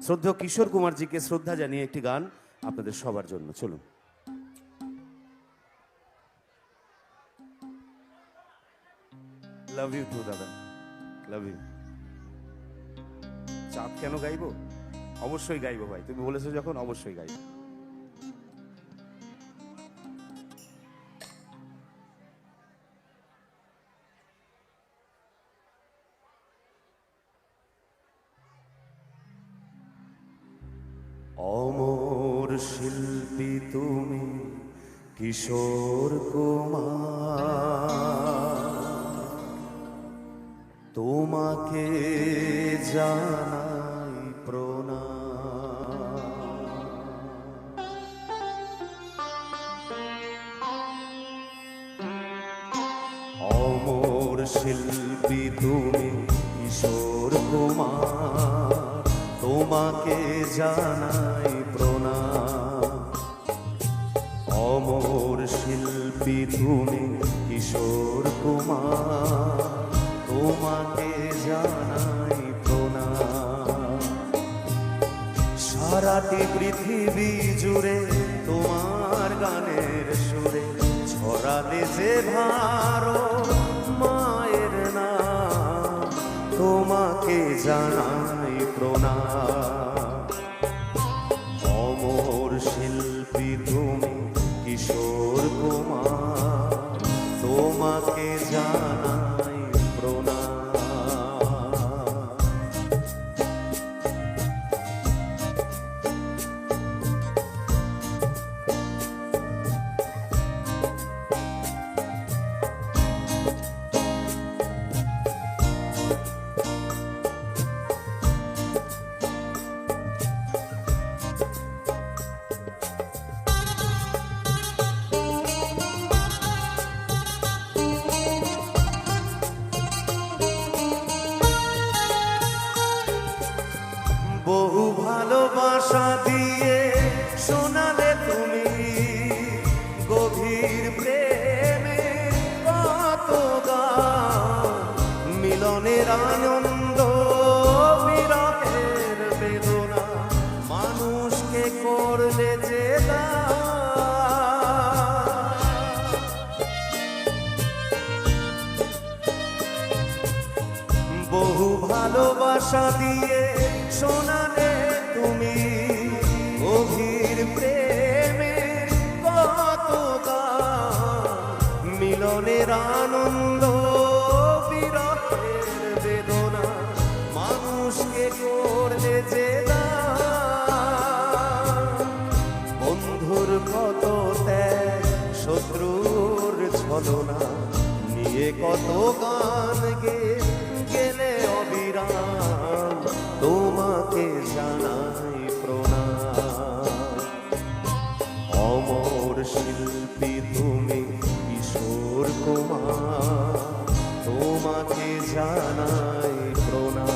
শ্রদ্ধেয় কিশোর কুমারজিকে শ্রদ্ধা জানিয়ে একটি গান আপনাদের সবার জন্য। চলুন। লাভ ইউ টু দাদা, লাভ ইউ। চাঁদ কেন গাইবো? অবশ্যই গাইবো ভাই, তুমি বলেছো যখন অবশ্যই গাইবো। অমর শিল্পী তুমি কিশোর কুমার, তোমাকে জানাই প্রণাম। অমর শিল্পী তুমি কিশোর কুমার, তোমাকে জানাই প্রণাম। অমর শিল্পী তুমি কিশোর কুমার, তোমাকে জানাই প্রণাম। সারাটি পৃথিবী জুড়ে তোমার গানের সুরে ছড়ালে যে ভারত মায়ের নাম, তোমাকে জানাই প্রণাম। অমর শিল্পী তুমি কিশোর কুমার, তোমাকে জানাই প্রণাম। বহু ভালোবাসা দিয়ে শোনালে তুমি গভীর প্রেমে কত গান, মিলনের আনন্দ বিরহের বেদনা, মানুষকে করলে যে দান। বহু ভালোবাসা দিয়ে শোনালে তুমি গভীর প্রেমের কত গান, মিলনের আনন্দ বিরহের বেদনা, মানুষকে করলে যে দান। বন্ধুর কত ত্যাগ, শত্রুর ছলনা নিয়ে কত গান গেলে অবিরাম, তোমাকে জানাই প্রণাম। অমর শিল্পী তুমি কিশোর কুমার, তোমাকে জানাই প্রণাম।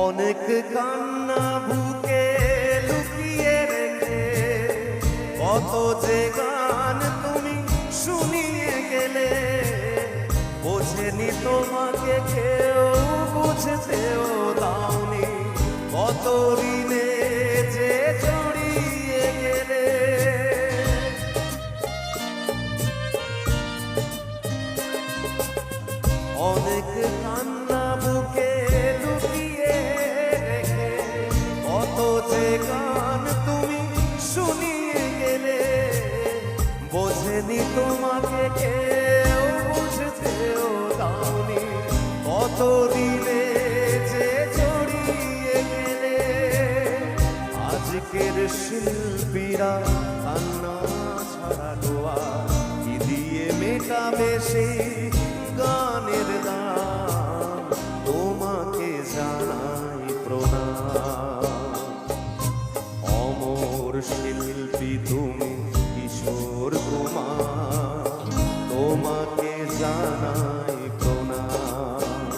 অনেক কান্না বুকে লুকিয়ে রেখে কত যে গান তুমি শুনিয়ে গেলে, বোঝেনি তোমাকে কেউ, বুঝতেও দাওনি, কত ঋণে যে জড়িয়ে গেলে। অনেক কান্না বুকে লুকিয়ে রেখে কত যে গান তুমি শুনিয়ে গেলে, বোঝেনি তোমাকে কেউ, বুঝতেও দাওনি, কত দিনে যে জড়িয়ে গেলে। আজকের শিল্পীরা কান্না ছাড়ালো আর কি দিয়ে মেটাবে সেই গানের দাম, তোমার তোমাকে জানাই প্রণাম। অমর শিল্পী তুমি কিশোর কুমার, তোমাকে জানাই প্রণাম।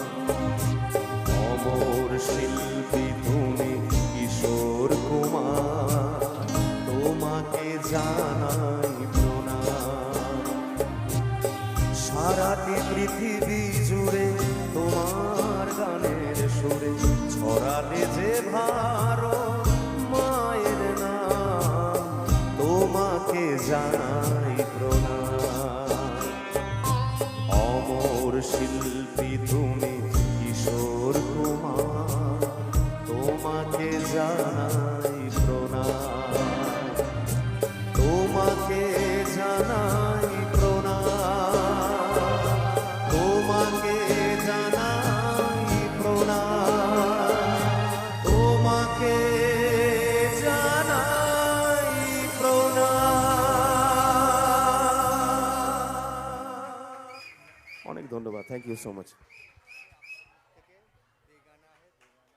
অমর শিল্পী তুমি কিশোর কুমার, তোমাকে জানাই প্রণাম। সারাটি পৃথিবী জুড়ে তোমার গানের সুরে ছড়ালে যে ভারত মায়ের নাম, তোমাকে জানাই প্রণাম। অমর শিল্পী তুমি কিশোর কুমার, তোমাকে জানাই প্রণাম। তোমাকে জানাই প্রণাম, তোমাকে জানাই প্রণাম, তোমাকে জানাই প্রণাম। অনেক ধন্যবাদ, থ্যাংক ইউ সো মাচ।